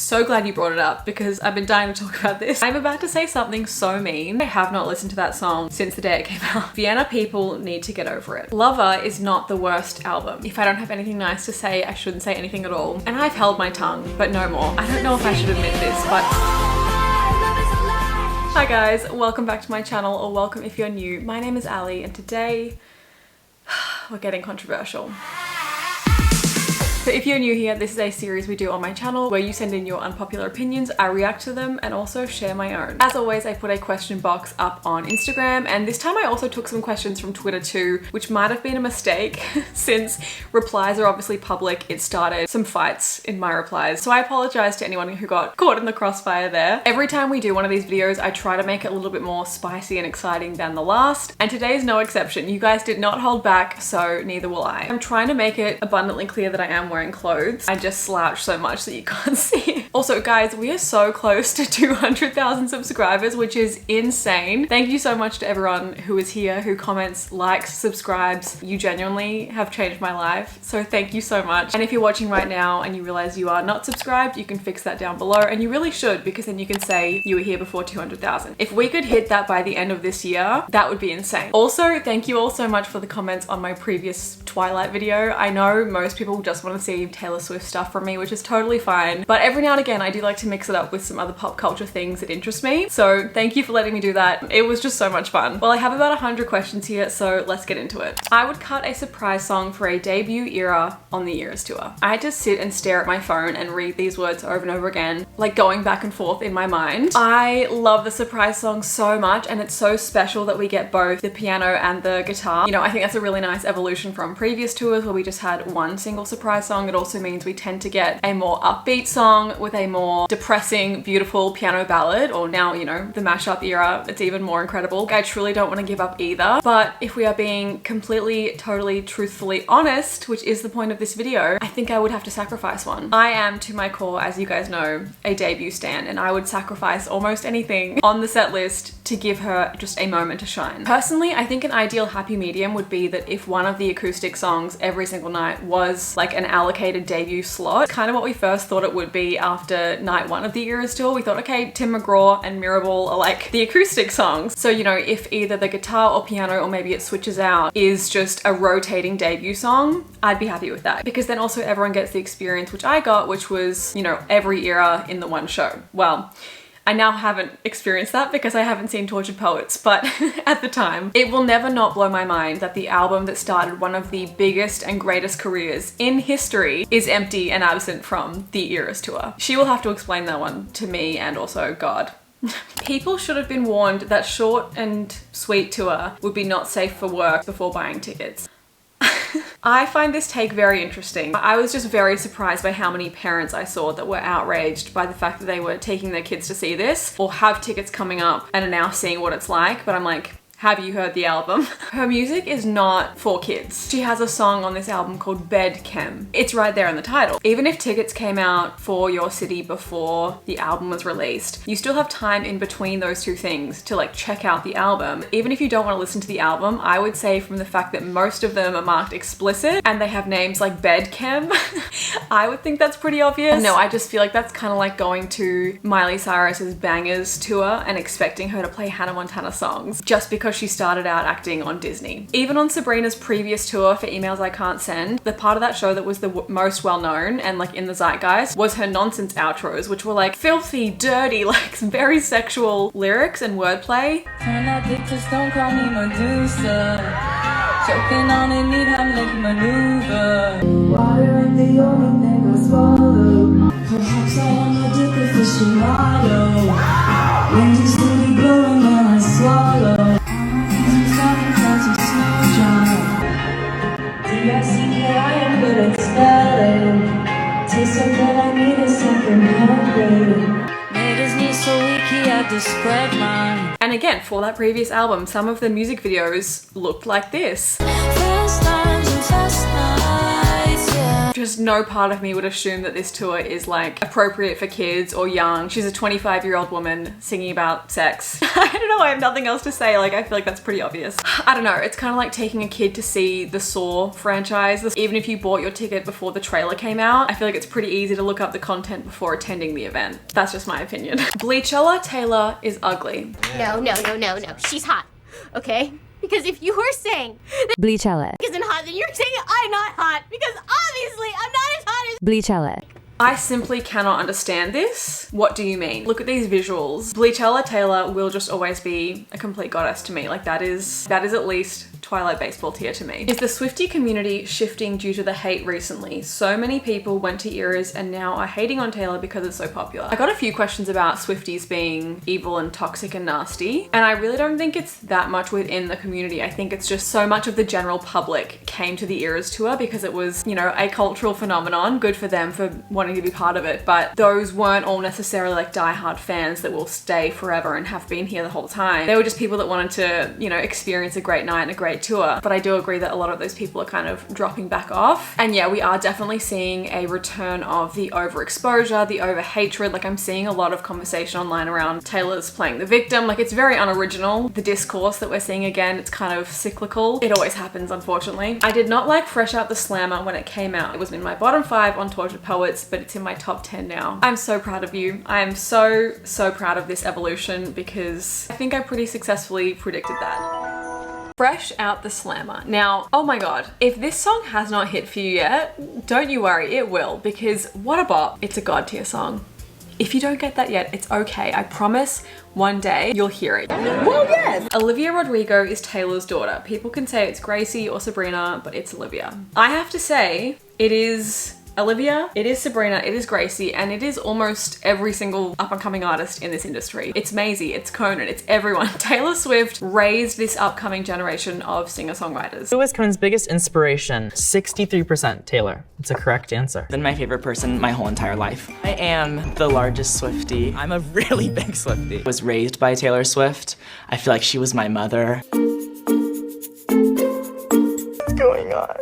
so glad you brought it up because I've been dying to talk about this. I'm about to say something so mean. I have not listened to that song since the day it came out. Vienna people need to get over it. Lover is not the worst album. If I don't have anything nice to say, I shouldn't say anything at all. And I've held my tongue, but no more. I don't know if I should admit this, but... Hi guys, welcome back to my channel, or welcome if you're new. My name is Ali, and today we're getting controversial. So if you're new here, this is a series we do on my channel where you send in your unpopular opinions, I react to them, and also share my own. As always, I put a question box up on Instagram, and this time I also took some questions from Twitter too, which might have been a mistake since replies are obviously public. It started some fights in my replies. So I apologize to anyone who got caught in the crossfire there. Every time we do one of these videos, I try to make it a little bit more spicy and exciting than the last, and today's no exception. You guys did not hold back, so neither will I. I'm trying to make it abundantly clear that I am wearing clothes. I just slouch so much that you can't see. Also guys, we are so close to 200,000 subscribers, which is insane. Thank you so much to everyone who is here, who comments, likes, subscribes. You genuinely have changed my life, so thank you so much. And if you're watching right now and you realize you are not subscribed, you can fix that down below, and you really should, because then you can say you were here before 200,000. If we could hit that by the end of this year, that would be insane. Also, thank you all so much for the comments on my previous Twilight video. I know most people just want to see Taylor Swift stuff from me, which is totally fine, but every now and again I do like to mix it up with some other pop culture things that interest me, so thank you for letting me do that. It was just so much fun. Well, I have about 100 questions here, so let's get into it. I would cut a surprise song for a debut era on the Eras tour. I had to sit and stare at my phone and read these words over and over again, like going back and forth in my mind. I love the surprise song so much, and it's so special that we get both the piano and the guitar. You know, I think that's a really nice evolution from previous tours where we just had one single surprise song. It also means we tend to get a more upbeat song with a more depressing, beautiful piano ballad, or now, you know, the mashup era, it's even more incredible. I truly don't want to give up either, but if we are being completely, totally, truthfully honest, which is the point of this video, I think I would have to sacrifice one. I am, to my core, as you guys know, a debut stan, and I would sacrifice almost anything on the set list to give her just a moment to shine. Personally, I think an ideal happy medium would be that if one of the acoustic songs every single night was like an allocated debut slot, kind of what we first thought it would be after night one of the Eras tour. We thought, okay, Tim McGraw and Mirabel are like the acoustic songs. So, you know, if either the guitar or piano, or maybe it switches out, is just a rotating debut song, I'd be happy with that, because then also everyone gets the experience which I got, which was, you know, every era in the one show. Well, I now haven't experienced that because I haven't seen Tortured Poets, but at the time, it will never not blow my mind that the album that started one of the biggest and greatest careers in history is empty and absent from the Eras tour. She will have to explain that one to me and also God. People should have been warned that short and sweet tour would be not safe for work before buying tickets. I find this take very interesting. I was just very surprised by how many parents I saw that were outraged by the fact that they were taking their kids to see this, or have tickets coming up and are now seeing what it's like. But I'm like, have you heard the album? Her music is not for kids. She has a song on this album called Bed Chem. It's right there in the title. Even if tickets came out for your city before the album was released, you still have time in between those two things to like check out the album. Even if you don't want to listen to the album, I would say from the fact that most of them are marked explicit and they have names like Bed Chem, I would think that's pretty obvious. No, I just feel like that's kind of like going to Miley Cyrus's Bangers tour and expecting her to play Hannah Montana songs just because she started out acting on Disney. Even on Sabrina's previous tour for Emails I Can't Send, the part of that show that was the most well-known and like in the zeitgeist was her nonsense outros, which were like filthy, dirty, like very sexual lyrics and wordplay. Turn that dick, just don't call me Medusa. Choking on a need Hamlet maneuver. Water ain't the only thing I swallow. Perhaps I am a dick aficionado. When you see me blowing when I swallow. I am good at spelling. Taste so good I need a second helping. Made his knees so weak he had to spread mine. And again, for that previous album, some of the music videos looked like this. Fast times and fast nights, yeah. Just no part of me would assume that this tour is like appropriate for kids or young. She's a 25-year-old woman singing about sex. I don't know, I have nothing else to say. Like, I feel like that's pretty obvious. I don't know, it's kind of like taking a kid to see the Saw franchise. Even if you bought your ticket before the trailer came out, I feel like it's pretty easy to look up the content before attending the event. That's just my opinion. Bleachella Taylor is ugly. No. She's hot, okay? Because if you were saying that Bleachella isn't hot, then you're saying I'm not hot. Because obviously I'm not as hot as Bleachella. I simply cannot understand this. What do you mean? Look at these visuals. Bleachella Taylor will just always be a complete goddess to me. Like that is at least Twilight Baseball tier to me. Is the Swiftie community shifting due to the hate recently? So many people went to eras and now are hating on Taylor because it's so popular. I got a few questions about Swifties being evil and toxic and nasty, and I really don't think it's that much within the community. I think it's just so much of the general public came to the Eras tour because it was, you know, a cultural phenomenon. Good for them for wanting to be part of it, but those weren't all necessarily like diehard fans that will stay forever and have been here the whole time. They were just people that wanted to, you know, experience a great night and a great tour. But I do agree that a lot of those people are kind of dropping back off. And yeah, we are definitely seeing a return of the overexposure, the over hatred. Like I'm seeing a lot of conversation online around Taylor's playing the victim. Like it's very unoriginal. The discourse that we're seeing again, it's kind of cyclical. It always happens, unfortunately. I did not like Fresh Out the Slammer when it came out. It was in my bottom 5 on Tortured Poets, but it's in my top 10 now. I'm so proud of you. I am so proud of this evolution because I think I pretty successfully predicted that. Fresh Out the Slammer. Now, oh my god, if this song has not hit for you yet, don't you worry, it will, because what a bop. It's a god tier song. If you don't get that yet, it's okay. I promise one day you'll hear it. Well, yes. Olivia Rodrigo is Taylor's daughter. People can say it's Gracie or Sabrina, but it's Olivia. I have to say, it is Olivia, it is Sabrina, it is Gracie, and it is almost every single up-and-coming artist in this industry. It's Maisie, it's Conan, it's everyone. Taylor Swift raised this upcoming generation of singer-songwriters. Who was Conan's biggest inspiration? 63% Taylor. It's a correct answer. Been my favorite person my whole entire life. I am the largest Swiftie. I'm a really big Swiftie. I was raised by Taylor Swift. I feel like she was my mother. What's going on?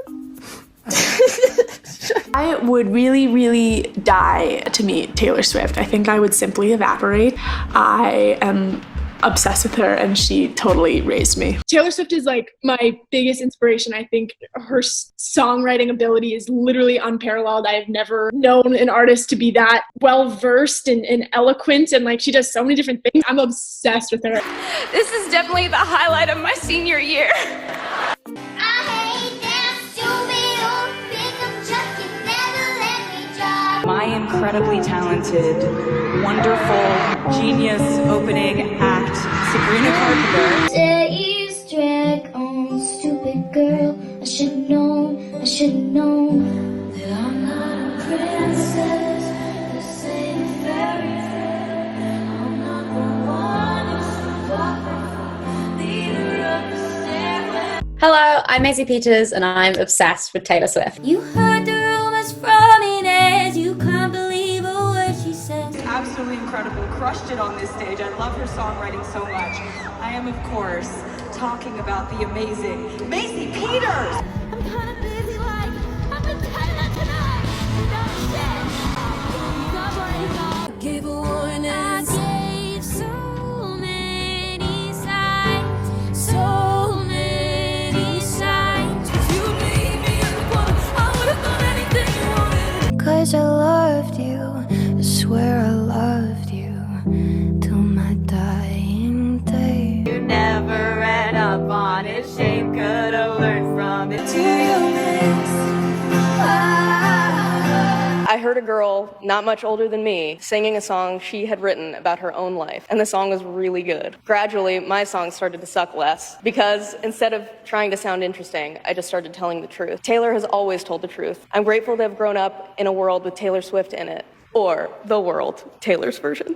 I would really die to meet Taylor Swift. I think I would simply evaporate. I am obsessed with her and she totally raised me. Taylor Swift is like my biggest inspiration. I think her songwriting ability is literally unparalleled. I have never known an artist to be that well versed and eloquent, and like she does so many different things. I'm obsessed with her. This is definitely the highlight of my senior year. My incredibly talented, wonderful, genius opening act, Sabrina Carpenter. Days drag on, stupid girl. I should've known that I'm not a princess. This ain't a fairy tale. I'm not the one who's leader of the stairway. Hello, I'm Maisie Peters and I'm obsessed with Taylor Swift. You heard the rumors from Inez. You can't believe a word she says. Absolutely incredible. Crushed it on this stage. I love her songwriting so much. I am, of course, talking about the amazing Maisie Peters. I'm kinda busy, like I'm in Thailand tonight. No shit. Gave a warning. I gave so many signs. So many signs. If you leave me in the corner, I would've done anything you wanted. 'Cause I loved you. I swear I loved you till my dying day. You never read up on it. Shame could have learned from it. Do you miss? I heard a girl not much older than me singing a song she had written about her own life, and the song was really good. Gradually, my songs started to suck less because instead of trying to sound interesting, I just started telling the truth. Taylor has always told the truth. I'm grateful to have grown up in a world with Taylor Swift in it. Or the world, Taylor's version.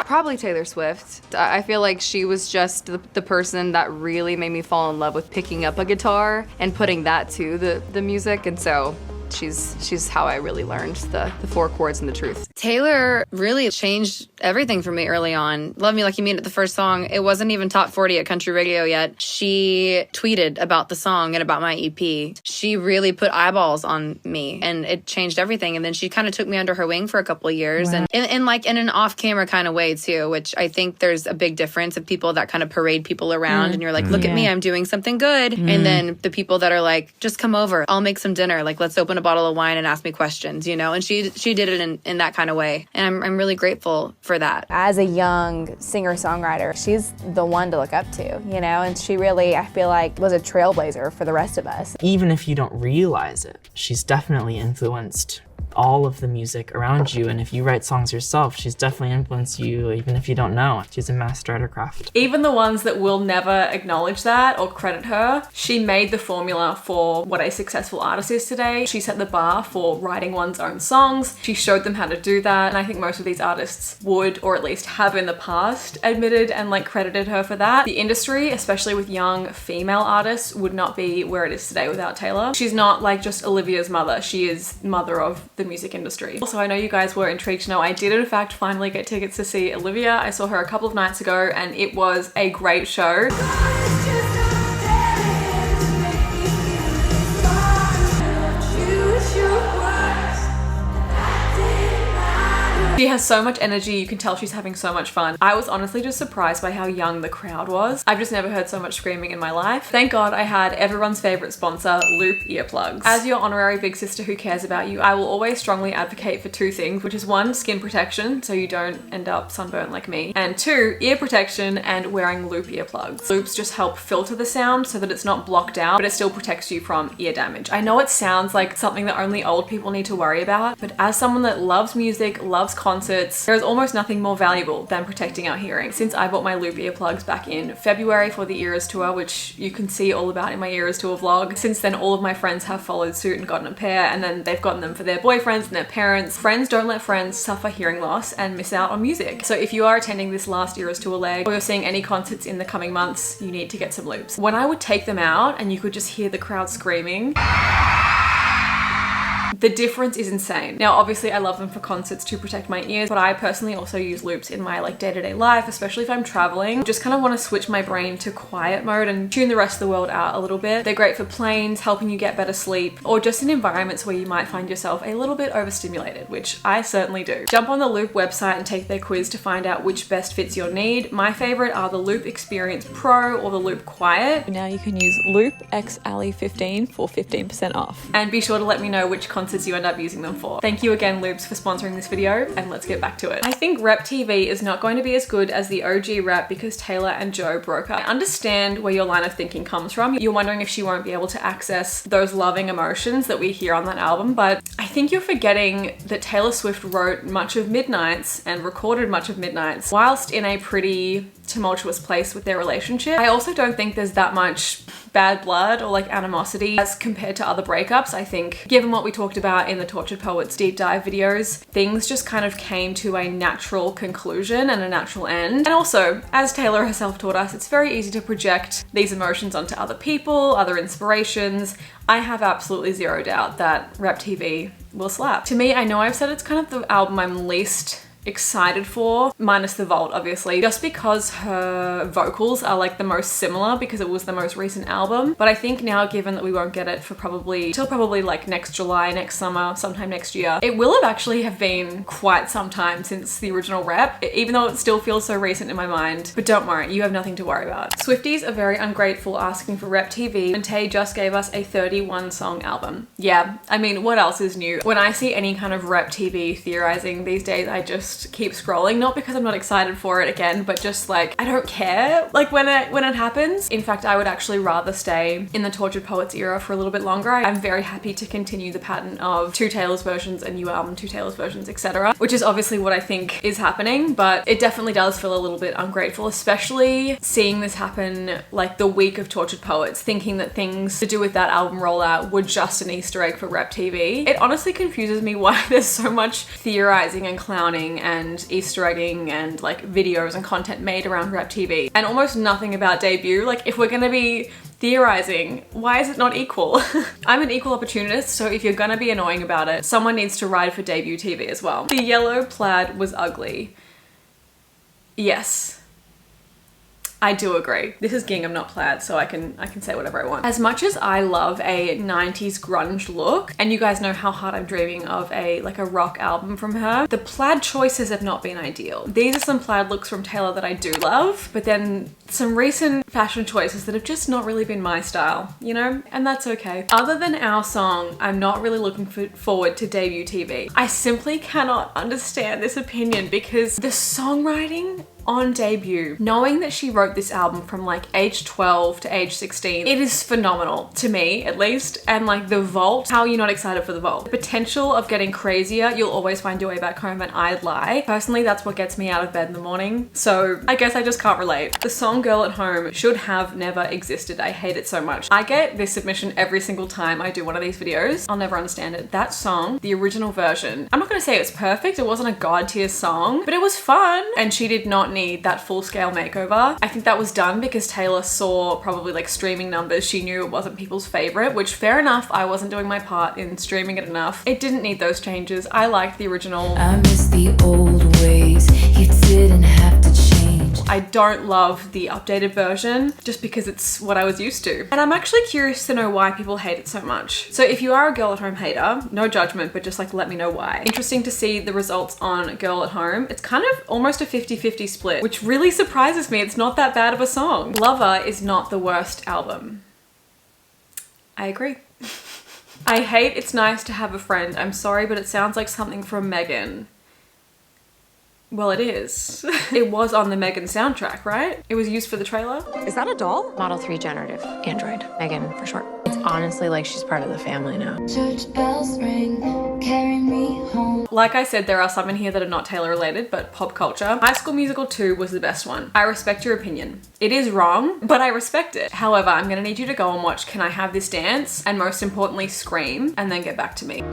Probably Taylor Swift. I feel like she was just the person that really made me fall in love with picking up a guitar and putting that to the music, and so she's how I really learned the 4 chords and the truth. Taylor really changed everything for me early on. Love Me Like You Mean It, the first song, it wasn't even top 40 at country radio yet. She tweeted about the song and about my EP. She really put eyeballs on me and it changed everything. And then she kind of took me under her wing for a couple of years. Wow. And in an off-camera kind of way too, which I think there's a big difference of people that kind of parade people around and you're like, look at me, I'm doing something good. And then the people that are like, just come over, I'll make some dinner. Like, let's open a bottle of wine and ask me questions, you know? And she did it in that kind of way. And I'm really grateful for that. As a young singer-songwriter, she's the one to look up to, you know? And she really, I feel like, was a trailblazer for the rest of us. Even if you don't realize it, she's definitely influenced all of the music around you, and if you write songs yourself, she's definitely influenced you even if you don't know. She's a master at her craft. Even the ones that will never acknowledge that or credit her, she made the formula for what a successful artist is today. She set the bar for writing one's own songs. She showed them how to do that, and I think most of these artists would, or at least have in the past, admitted and like credited her for that. The industry, especially with young female artists, would not be where it is today without Taylor. She's not like just Olivia's mother, she is mother of the music industry. Also, I know you guys were intrigued to know I did in fact finally get tickets to see Olivia. I saw her a couple of nights ago and it was a great show. She has so much energy, you can tell she's having so much fun. I was honestly just surprised by how young the crowd was. I've just never heard so much screaming in my life. Thank God I had everyone's favorite sponsor, Loop earplugs. As your honorary big sister who cares about you, I will always strongly advocate for two things, which is one, skin protection, so you don't end up sunburnt like me, and two, ear protection and wearing Loop earplugs. Loops just help filter the sound so that it's not blocked out, but it still protects you from ear damage. I know it sounds like something that only old people need to worry about, but as someone that loves music, loves concerts, there is almost nothing more valuable than protecting our hearing. Since I bought my Loop earplugs back in February for the Eras tour, which you can see all about in my Eras tour vlog, since then all of my friends have followed suit and gotten a pair, and then they've gotten them for their boyfriends and their parents. Friends don't let friends suffer hearing loss and miss out on music. So if you are attending this last Eras tour leg, or you're seeing any concerts in the coming months, you need to get some Loops. When I would take them out and you could just hear the crowd screaming, the difference is insane. Now, obviously I love them for concerts to protect my ears, but I personally also use Loops in my like day-to-day life, especially if I'm traveling. Just kind of want to switch my brain to quiet mode and tune the rest of the world out a little bit. They're great for planes, helping you get better sleep, or just in environments where you might find yourself a little bit overstimulated, which I certainly do. Jump on the Loop website and take their quiz to find out which best fits your need. My favorite are the Loop Experience Pro or the Loop Quiet. Now you can use Loop X Ali 15 for 15% off. And be sure to let me know which concerts you end up using them for. Thank you again, Loops, for sponsoring this video, and let's get back to it. I think Rep TV is not going to be as good as the OG Rep because Taylor and Joe broke up. I understand where your line of thinking comes from. You're wondering if she won't be able to access those loving emotions that we hear on that album, but I think you're forgetting that Taylor Swift wrote much of Midnights and recorded much of Midnights whilst in a pretty tumultuous place with their relationship. I also don't think there's that much bad blood or like animosity as compared to other breakups. I think given what we talked about in the Tortured Poets deep dive videos, things just kind of came to a natural conclusion and a natural end. And also, as Taylor herself taught us, it's very easy to project these emotions onto other people, other inspirations. I have absolutely zero doubt that Rep TV will slap. To me, I know I've said it's kind of the album I'm least excited for, minus the vault obviously, just because her vocals are like the most similar because it was the most recent album. But I think now, given that we won't get it for probably like next July, next summer, sometime next year, it will have been quite some time since the original Rep, even though it still feels so recent in my mind. But don't worry, you have nothing to worry about. Swifties are very ungrateful asking for Rep TV, and Tay just gave us a 31 song album. Yeah, I mean, what else is new? When I see any kind of Rep TV theorizing these days, I just keep scrolling, not because I'm not excited for it again, but just like I don't care like when it happens. In fact, I would actually rather stay in the Tortured Poets era for a little bit longer. I'm very happy to continue the pattern of 2 Taylor's versions, a new album, 2 Taylor's versions, etc., which is obviously what I think is happening, but it definitely does feel a little bit ungrateful, especially seeing this happen like the week of Tortured Poets, thinking that things to do with that album rollout were just an Easter egg for Rep TV. It honestly confuses me why there's so much theorizing and clowning and Easter egging and like videos and content made around rap TV, and almost nothing about debut. Like, if we're gonna be theorizing, why is it not equal? I'm an equal opportunist, so if you're gonna be annoying about it, someone needs to ride for debut TV as well. The yellow plaid was ugly. Yes. I do agree. This is gingham, not plaid, so I can say whatever I want. As much as I love a 90s grunge look, and you guys know how hard I'm dreaming of a rock album from her, the plaid choices have not been ideal. These are some plaid looks from Taylor that I do love, but then some recent fashion choices that have just not really been my style, you know? And that's okay. Other than our song, I'm not really looking forward to debut TV. I simply cannot understand this opinion because the songwriting on debut, knowing that she wrote this album from like age 12 to age 16, it is phenomenal to me, at least. And like the vault, how are you not excited for the vault? The potential of getting crazier, you'll always find your way back home, and I'd lie. Personally, that's what gets me out of bed in the morning. So I guess I just can't relate. The song Girl at Home should have never existed. I hate it so much. I get this submission every single time I do one of these videos. I'll never understand it. That song, the original version, I'm not gonna say it's perfect. It wasn't a god tier song, but it was fun. And she did not need that full-scale makeover. I think that was done because Taylor saw probably like streaming numbers. She knew it wasn't people's favorite, which fair enough. I wasn't doing my part in streaming it enough. It didn't need those changes. I liked the original. I miss the old ways. You didn't have to change. I don't love the updated version just because it's what I was used to. And I'm actually curious to know why people hate it so much. So if you are a Girl at Home hater, no judgment, but just like let me know why. Interesting to see the results on Girl at Home. It's kind of almost a 50-50 split, which really surprises me. It's not that bad of a song. Lover is not the worst album. I agree. I hate It's Nice to Have a Friend. I'm sorry, but it sounds like something from Megan. Well, it is. It was on the Megan soundtrack, right? It was used for the trailer. Is that a doll? Model 3 generative android. Megan, for short. It's honestly like she's part of the family now. Church bells ring, carry me home. Like I said, there are some in here that are not Taylor related, but pop culture. High School Musical 2 was the best one. I respect your opinion. It is wrong, but I respect it. However, I'm gonna need you to go and watch Can I Have This Dance? And most importantly, Scream, and then get back to me.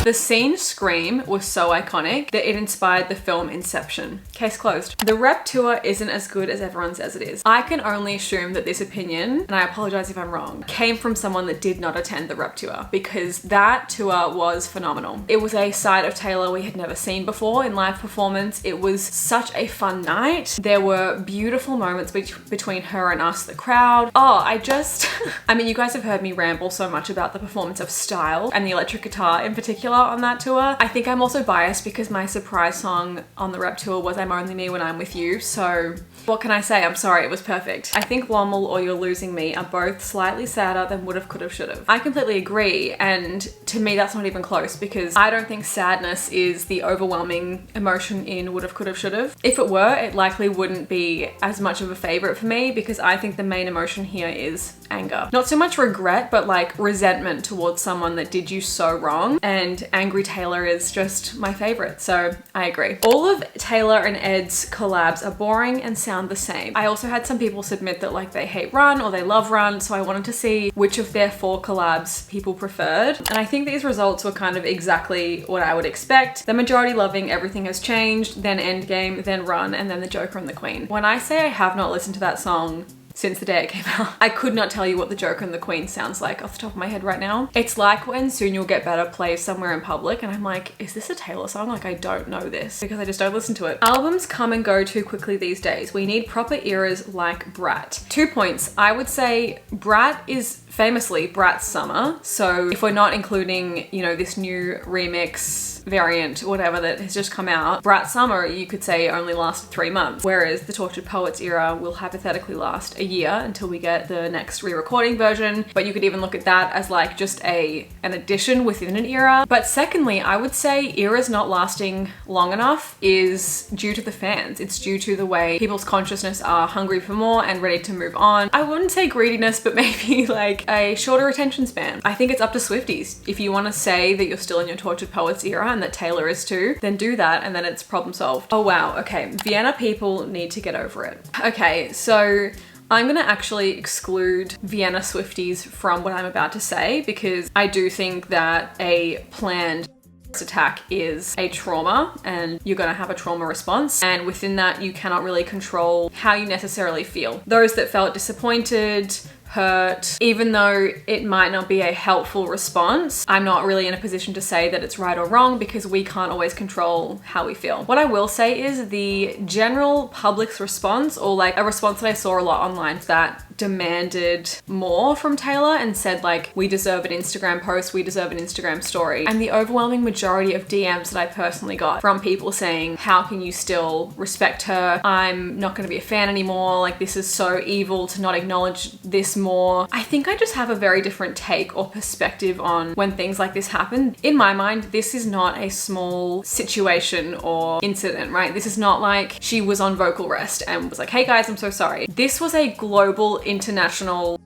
The scene Scream was so iconic that it inspired the film Inception. Case closed. The rep tour isn't as good as everyone says it is. I can only assume that this opinion, and I apologize if I'm wrong, came from someone that did not attend the rep tour, because that tour was phenomenal. It was a side of Taylor we had never seen before in live performance. It was such a fun night. There were beautiful moments between her and us, the crowd. Oh, I mean, you guys have heard me ramble so much about the performance of Style and the electric guitar in particular on that tour. I think I'm also biased because my surprise song on the rep tour was I'm Only Me When I'm With You, so what can I say? I'm sorry, it was perfect. I think Lommel or You're Losing Me are both slightly sadder than Would've, Could've, Should've. I completely agree, and to me that's not even close because I don't think sadness is the overwhelming emotion in Would've, Could've, Should've. If it were, it likely wouldn't be as much of a favorite for me because I think the main emotion here is anger. Not so much regret, but like resentment towards someone that did you so wrong, and Angry Taylor is just my favorite, so I agree. All of Taylor and Ed's collabs are boring and sound the same. I also had some people submit that like they hate Run or they love Run, so I wanted to see which of their 4 collabs people preferred, and I think these results were kind of exactly what I would expect. The majority loving Everything Has Changed, then Endgame, then Run, and then The Joker and the Queen. When I say I have not listened to that song since the day it came out, I could not tell you what The Joker and the Queen sounds like off the top of my head right now. It's like when Soon You'll Get Better plays somewhere in public and I'm like, is this a Taylor song? Like, I don't know this because I just don't listen to it. Albums come and go too quickly these days. We need proper eras like Brat. 2 points. I would say Brat is famously Brat's summer. So if we're not including, you know, this new remix variant, whatever that has just come out, Brat Summer, you could say only lasted 3 months, whereas the Tortured Poets era will hypothetically last a year until we get the next re-recording version. But you could even look at that as like just an addition within an era. But secondly, I would say eras not lasting long enough is due to the fans. It's due to the way people's consciousness are hungry for more and ready to move on. I wouldn't say greediness, but maybe like a shorter attention span. I think it's up to Swifties. If you want to say that you're still in your Tortured Poets era and that Taylor is too, then do that and then it's problem solved. Oh wow, okay. Vienna people need to get over it. Okay, so I'm gonna actually exclude Vienna Swifties from what I'm about to say because I do think that a planned attack is a trauma and you're going to have a trauma response, and within that you cannot really control how you necessarily feel. Those that felt disappointed, hurt, even though it might not be a helpful response, I'm not really in a position to say that it's right or wrong because we can't always control how we feel. What I will say is the general public's response, or like a response that I saw a lot online that demanded more from Taylor and said like, we deserve an Instagram post, we deserve an Instagram story. And the overwhelming majority of DMs that I personally got from people saying, how can you still respect her? I'm not going to be a fan anymore. Like, this is so evil to not acknowledge this more. I think I just have a very different take or perspective on when things like this happen. In my mind, this is not a small situation or incident, right? This is not like she was on vocal rest and was like, hey guys, I'm so sorry. This was a global, international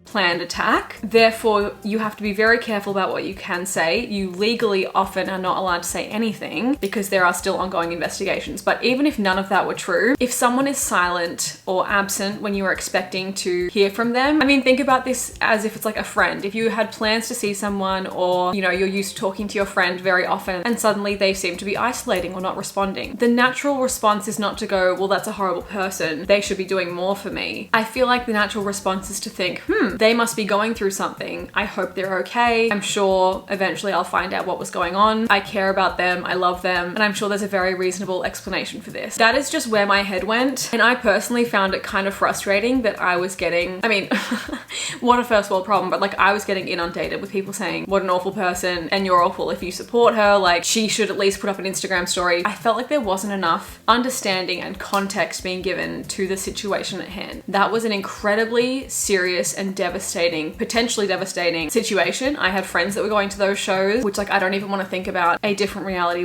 planned attack. Therefore, you have to be very careful about what you can say. You legally often are not allowed to say anything because there are still ongoing investigations. But even if none of that were true, if someone is silent or absent when you are expecting to hear from them, I mean, think about this as if it's like a friend. If you had plans to see someone, or, you know, you're used to talking to your friend very often and suddenly they seem to be isolating or not responding, the natural response is not to go, well, that's a horrible person, they should be doing more for me. I feel like the natural response is to think, they must be going through something. I hope they're okay. I'm sure eventually I'll find out what was going on. I care about them. I love them. And I'm sure there's a very reasonable explanation for this. That is just where my head went. And I personally found it kind of frustrating that I was getting, I mean, what a first world problem, but like I was getting inundated with people saying, what an awful person, and you're awful if you support her. Like, she should at least put up an Instagram story. I felt like there wasn't enough understanding and context being given to the situation at hand. That was an incredibly serious and devastating, potentially devastating situation. I had friends that were going to those shows, which like I don't even want to think about a different reality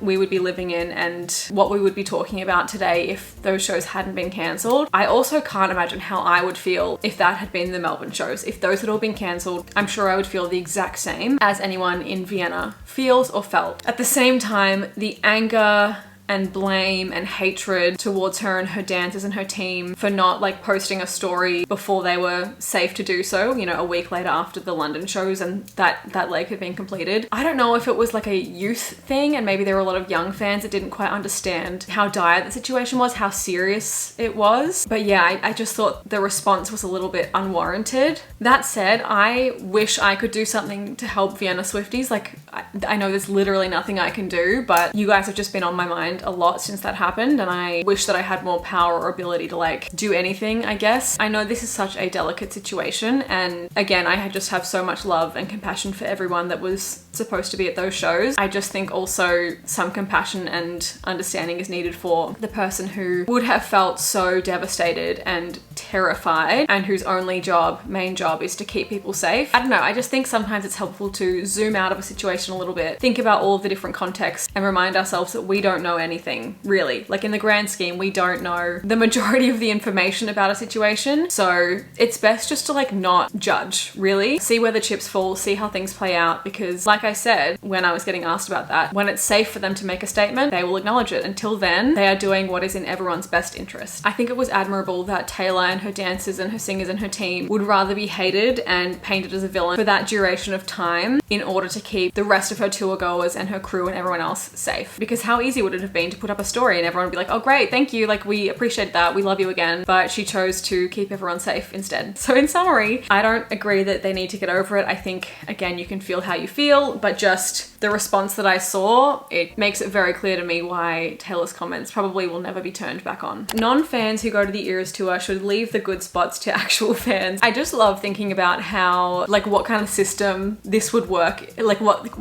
we would be living in and what we would be talking about today if those shows hadn't been cancelled. I also can't imagine how I would feel if that had been the Melbourne shows. If those had all been cancelled, I'm sure I would feel the exact same as anyone in Vienna feels or felt. At the same time, the anger and blame and hatred towards her and her dancers and her team for not like posting a story before they were safe to do so, you know, a week later after the London shows and that leg had been completed. I don't know if it was like a youth thing and maybe there were a lot of young fans that didn't quite understand how dire the situation was, how serious it was. But yeah, I just thought the response was a little bit unwarranted. That said, I wish I could do something to help Vienna Swifties. Like, I know there's literally nothing I can do, but you guys have just been on my mind a lot since that happened, and I wish that I had more power or ability to like do anything, I guess. I know this is such a delicate situation, and again, I just have so much love and compassion for everyone that was supposed to be at those shows. I just think also some compassion and understanding is needed for the person who would have felt so devastated and terrified and whose only main job is to keep people safe. I don't know, I just think sometimes it's helpful to zoom out of a situation a little bit, think about all of the different contexts and remind ourselves that we don't know anything, really. Like, in the grand scheme, we don't know the majority of the information about a situation. So it's best just to like not judge, really. See where the chips fall, see how things play out, because like I said, when I was getting asked about that, when it's safe for them to make a statement, they will acknowledge it. Until then, they are doing what is in everyone's best interest. I think it was admirable that Taylor and her dancers and her singers and her team would rather be hated and painted as a villain for that duration of time in order to keep the rest of her tour goers and her crew and everyone else safe. Because how easy would it have been to put up a story and everyone would be like, oh great, thank you, like we appreciate that, we love you again. But she chose to keep everyone safe instead. So in summary, I don't agree that they need to get over it. I think, again, you can feel how you feel, but just the response that I saw, it makes it very clear to me why Taylor's comments probably will never be turned back on. Non-fans who go to the Eras tour should leave the good spots to actual fans. I just love thinking about how, like, what kind of system this would work, like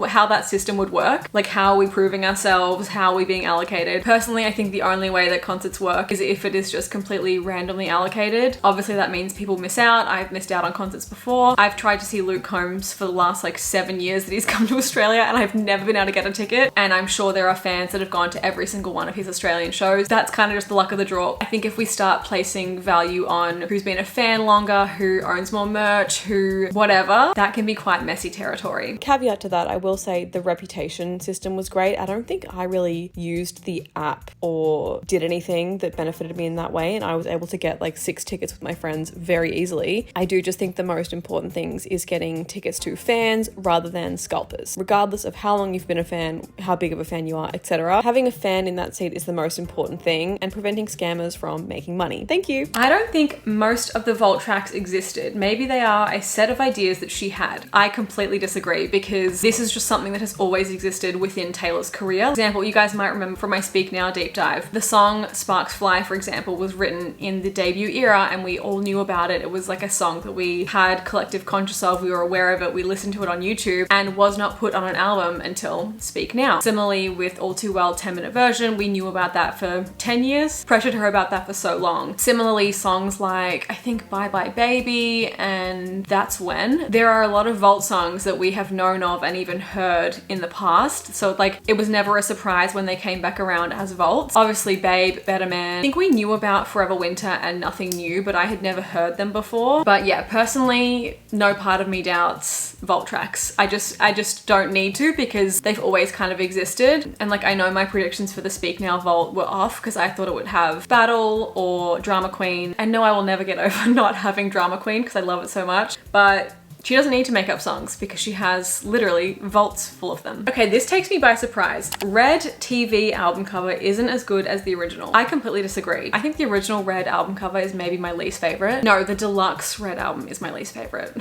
how that system would work, like how are we proving ourselves, how are we being allocated. Personally, I think the only way that concerts work is if it is just completely randomly allocated. Obviously that means people miss out. I've missed out on concerts before. I've tried to see Luke Combs for the last like 7 years that he's come to Australia and I've never been able to get a ticket, and I'm sure there are fans that have gone to every single one of his Australian shows. That's kind of just the luck of the draw. I think if we start placing value on who's been a fan longer, who owns more merch, who whatever, that can be quite messy territory. Caveat to that, I will say the reputation system was great. I don't think I really used used the app or did anything that benefited me in that way, and I was able to get like 6 tickets with my friends very easily. I do just think the most important things is getting tickets to fans rather than scalpers. Regardless of how long you've been a fan, how big of a fan you are, etc. Having a fan in that seat is the most important thing, and preventing scammers from making money. Thank you. I don't think most of the vault tracks existed. Maybe they are a set of ideas that she had. I completely disagree, because this is just something that has always existed within Taylor's career. For example, you guys might remember from my Speak Now deep dive, the song Sparks Fly, for example, was written in the debut era and we all knew about it. It was like a song that we had collective conscious of, we were aware of it, we listened to it on YouTube, and was not put on an album until Speak Now. Similarly with All Too Well 10-minute version, we knew about that for 10 years, pressured her about that for so long. Similarly, songs like, I think Bye Bye Baby and That's When, there are a lot of vault songs that we have known of and even heard in the past, so like it was never a surprise when they came back around as vaults. Obviously Babe, Better Man, I think we knew about Forever Winter and Nothing New, but I had never heard them before. But yeah, personally, no part of me doubts vault tracks. I just don't need to, because they've always kind of existed. And like, I know my predictions for the Speak Now vault were off because I thought it would have Battle or Drama Queen, and no, I will never get over not having Drama Queen because I love it so much, but she doesn't need to make up songs because she has literally vaults full of them. Okay, this takes me by surprise. Red TV album cover isn't as good as the original. I completely disagree. I think the original Red album cover is maybe my least favorite. No, the deluxe Red album is my least favorite.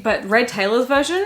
But Red Taylor's version,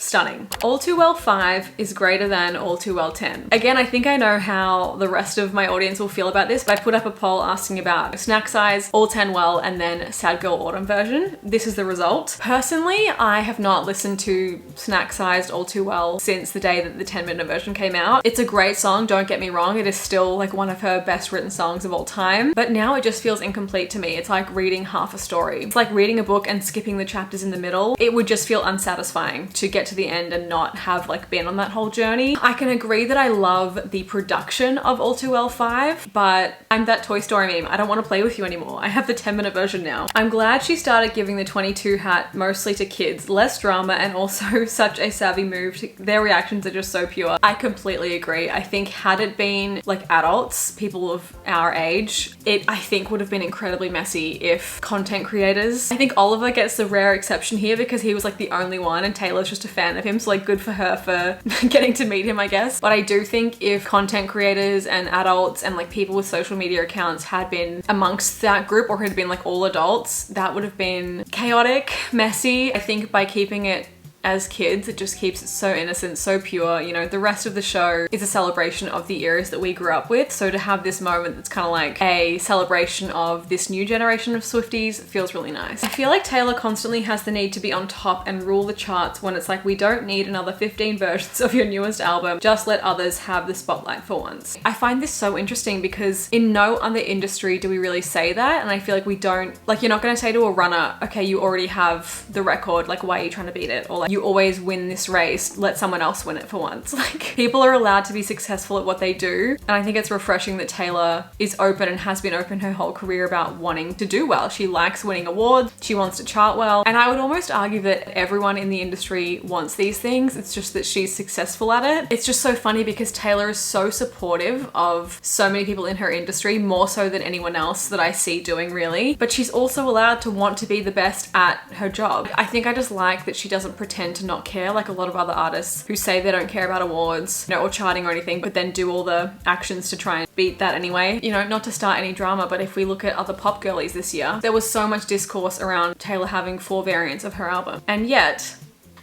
stunning. All Too Well 5 is greater than All Too Well 10. Again, I think I know how the rest of my audience will feel about this, but I put up a poll asking about Snack Size, All 10 Well, and then Sad Girl Autumn version. This is the result. Personally, I have not listened to Snack Sized All Too Well since the day that the 10-minute version came out. It's a great song, don't get me wrong. It is still like one of her best written songs of all time, but now it just feels incomplete to me. It's like reading half a story. It's like reading a book and skipping the chapters in the middle. It would just feel unsatisfying to get to the end and not have like been on that whole journey. I can agree that I love the production of All Too Well 5, but I'm that Toy Story meme. I don't want to play with you anymore. I have the 10-minute version now. I'm glad she started giving the 22 hat mostly to kids, less drama, and also such a savvy move. Their reactions are just so pure. I completely agree. I think had it been like adults, people of our age, it I think would have been incredibly messy if content creators. I think Oliver gets the rare exception here because he was like the only one and Taylor's just a fan of him, so like good for her for getting to meet him, I guess. But I do think if content creators and adults and like people with social media accounts had been amongst that group, or had been like all adults, that would have been chaotic, messy. I think by keeping it as kids, it just keeps it so innocent, so pure. You know, the rest of the show is a celebration of the eras that we grew up with, so to have this moment that's kind of like a celebration of this new generation of Swifties feels really nice. I feel like Taylor constantly has the need to be on top and rule the charts when it's like, we don't need another 15 versions of your newest album, just let others have the spotlight for once. I find this so interesting because in no other industry do we really say that, and I feel like we don't, like, you're not going to say to a runner, okay, you already have the record, like why are you trying to beat it? Or like, you always win this race, let someone else win it for once. Like, people are allowed to be successful at what they do, and I think it's refreshing that Taylor is open and has been open her whole career about wanting to do well. She likes winning awards, she wants to chart well, and I would almost argue that everyone in the industry wants these things. It's just that she's successful at it. It's just so funny because Taylor is so supportive of so many people in her industry, more so than anyone else that I see doing, really, but she's also allowed to want to be the best at her job. I think I just like that she doesn't pretend to not care like a lot of other artists who say they don't care about awards, you know, or charting or anything, but then do all the actions to try and beat that anyway. You know, not to start any drama, but if we look at other pop girlies this year, there was so much discourse around Taylor having 4 variants of her album, and yet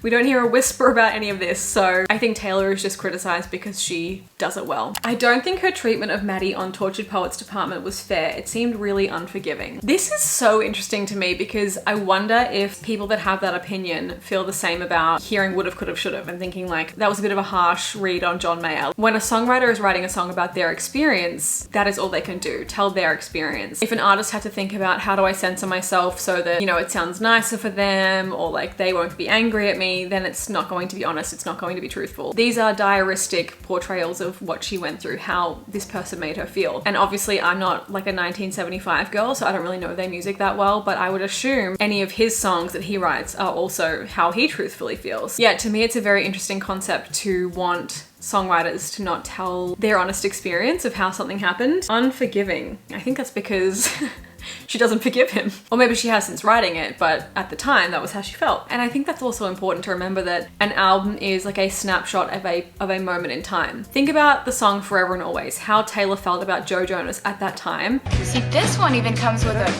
we don't hear a whisper about any of this, so I think Taylor is just criticized because she does it well. I don't think her treatment of Maddie on Tortured Poets Department was fair. It seemed really unforgiving. This is so interesting to me because I wonder if people that have that opinion feel the same about hearing Would've, Could've, Should've and thinking like, that was a bit of a harsh read on John Mayer. When a songwriter is writing a song about their experience, that is all they can do, tell their experience. If an artist had to think about how do I censor myself so that, you know, it sounds nicer for them, or like they won't be angry at me, funny, then it's not going to be honest, it's not going to be truthful. These are diaristic portrayals of what she went through, how this person made her feel. And obviously I'm not like a 1975 girl, so I don't really know their music that well, but I would assume any of his songs that he writes are also how he truthfully feels. Yeah, to me it's a very interesting concept to want songwriters to not tell their honest experience of how something happened. Unforgiving. I think that's because she doesn't forgive him. Or maybe she has since writing it, but at the time that was how she felt. And I think that's also important to remember, that an album is like a snapshot of a moment in time. Think about the song Forever and Always, how Taylor felt about Joe Jonas at that time. See, this one even comes with a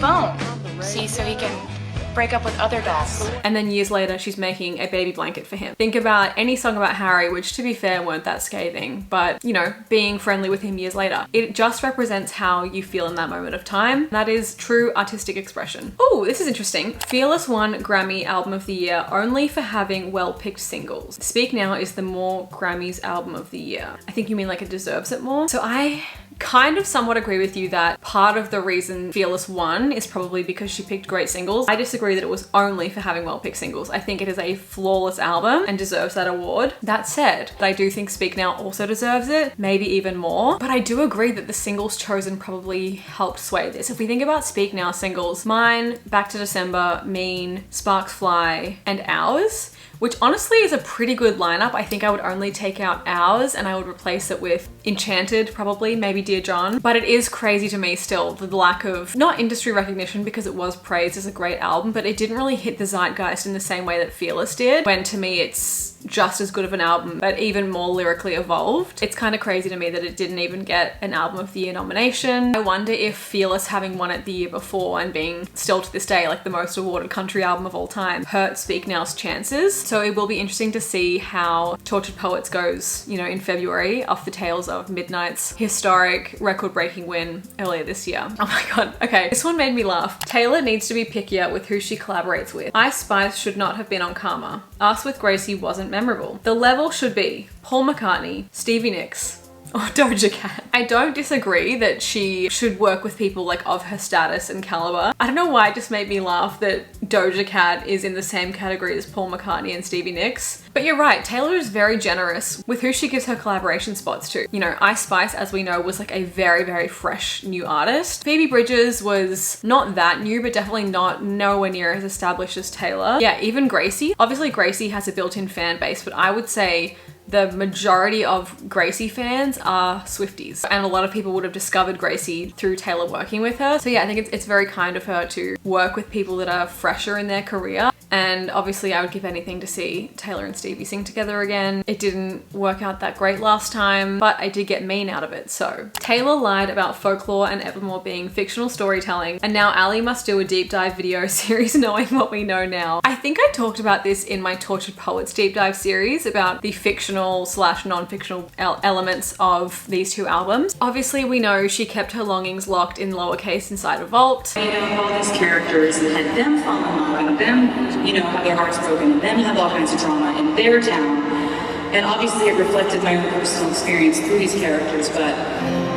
phone. See, so he can break up with other dolls. And then years later, she's making a baby blanket for him. Think about any song about Harry, which to be fair weren't that scathing, but you know, being friendly with him years later. It just represents how you feel in that moment of time. That is true artistic expression. Oh, this is interesting. Fearless won Grammy Album of the Year only for having well-picked singles. Speak Now is the more Grammys Album of the Year. I think you mean like it deserves it more. So I kind of somewhat agree with you that part of the reason Fearless won is probably because she picked great singles. I disagree that it was only for having well-picked singles. I think it is a flawless album and deserves that award. That said, I do think Speak Now also deserves it, maybe even more. But I do agree that the singles chosen probably helped sway this. If we think about Speak Now singles, mine, Back to December, Mean, Sparks Fly, and Ours, which honestly is a pretty good lineup. I think I would only take out Ours and I would replace it with Enchanted, probably, maybe Dear John. But it is crazy to me still, the lack of, not industry recognition because it was praised as a great album, but it didn't really hit the zeitgeist in the same way that Fearless did, when to me it's just as good of an album, but even more lyrically evolved. It's kind of crazy to me that it didn't even get an Album of the Year nomination. I wonder if Fearless having won it the year before and being still to this day like the most awarded country album of all time hurt Speak Now's chances. So it will be interesting to see how Tortured Poets goes, you know, in February, off the tails of Midnight's historic record-breaking win earlier this year. Oh my god. Okay, this one made me laugh. Taylor needs to be pickier with who she collaborates with. Ice Spice should not have been on Karma. Us with Gracie wasn't memorable. The level should be Paul McCartney, Stevie Nicks, or Doja Cat. I don't disagree that she should work with people like of her status and caliber. I don't know why it just made me laugh that Doja Cat is in the same category as Paul McCartney and Stevie Nicks. But you're right, Taylor is very generous with who she gives her collaboration spots to. You know, Ice Spice, as we know, was like a very, very fresh new artist. Phoebe Bridgers was not that new, but definitely nowhere near as established as Taylor. Yeah, even Gracie. Obviously Gracie has a built-in fan base, but I would say the majority of Gracie fans are Swifties. And a lot of people would have discovered Gracie through Taylor working with her. So yeah, I think it's very kind of her to work with people that are fresher in their career. And obviously I would give anything to see Taylor and Stevie sing together again. It didn't work out that great last time, but I did get Mean out of it, so. Taylor lied about Folklore and Evermore being fictional storytelling, and now Ali must do a deep dive video series knowing what we know now. I think I talked about this in my Tortured Poets deep dive series about the fictional / non-fictional elements of these two albums. Obviously we know she kept her longings locked in lowercase inside a vault. You know, all these characters and had them fall in love and them, you know, have their hearts broken and them have all kinds of drama in their town. And obviously it reflected my own personal experience through these characters, but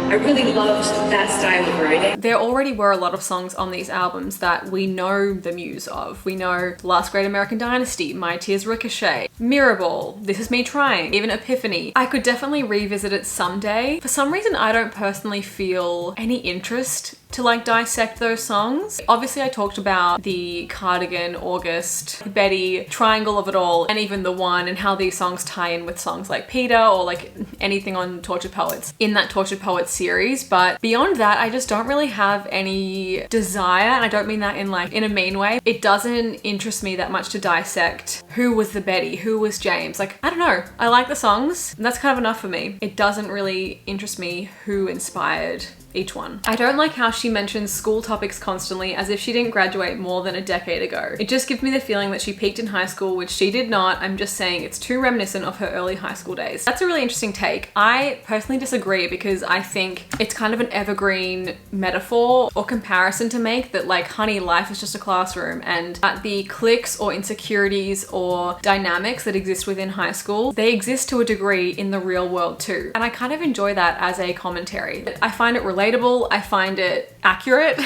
I really loved that style of writing. There already were a lot of songs on these albums that we know the muse of. We know Last Great American Dynasty, My Tears Ricochet, Mirrorball, This Is Me Trying, even Epiphany. I could definitely revisit it someday. For some reason, I don't personally feel any interest to like dissect those songs. Obviously I talked about the Cardigan, August, Betty, Triangle of It All, and even The One, and how these songs tie in with songs like Peter or like anything on Tortured Poets in that Tortured Poets series. But beyond that, I just don't really have any desire, and I don't mean that in a mean way. It doesn't interest me that much to dissect who was the Betty, who was James. Like, I don't know. I like the songs, and that's kind of enough for me. It doesn't really interest me who inspired each one. I don't like how she mentions school topics constantly as if she didn't graduate more than a decade ago. It just gives me the feeling that she peaked in high school, which she did not. I'm just saying it's too reminiscent of her early high school days. That's a really interesting take. I personally disagree because I think it's kind of an evergreen metaphor or comparison to make that, like, honey, life is just a classroom, and that the cliques or insecurities or dynamics that exist within high school, they exist to a degree in the real world too. And I kind of enjoy that as a commentary. I find it relatable. I find it accurate.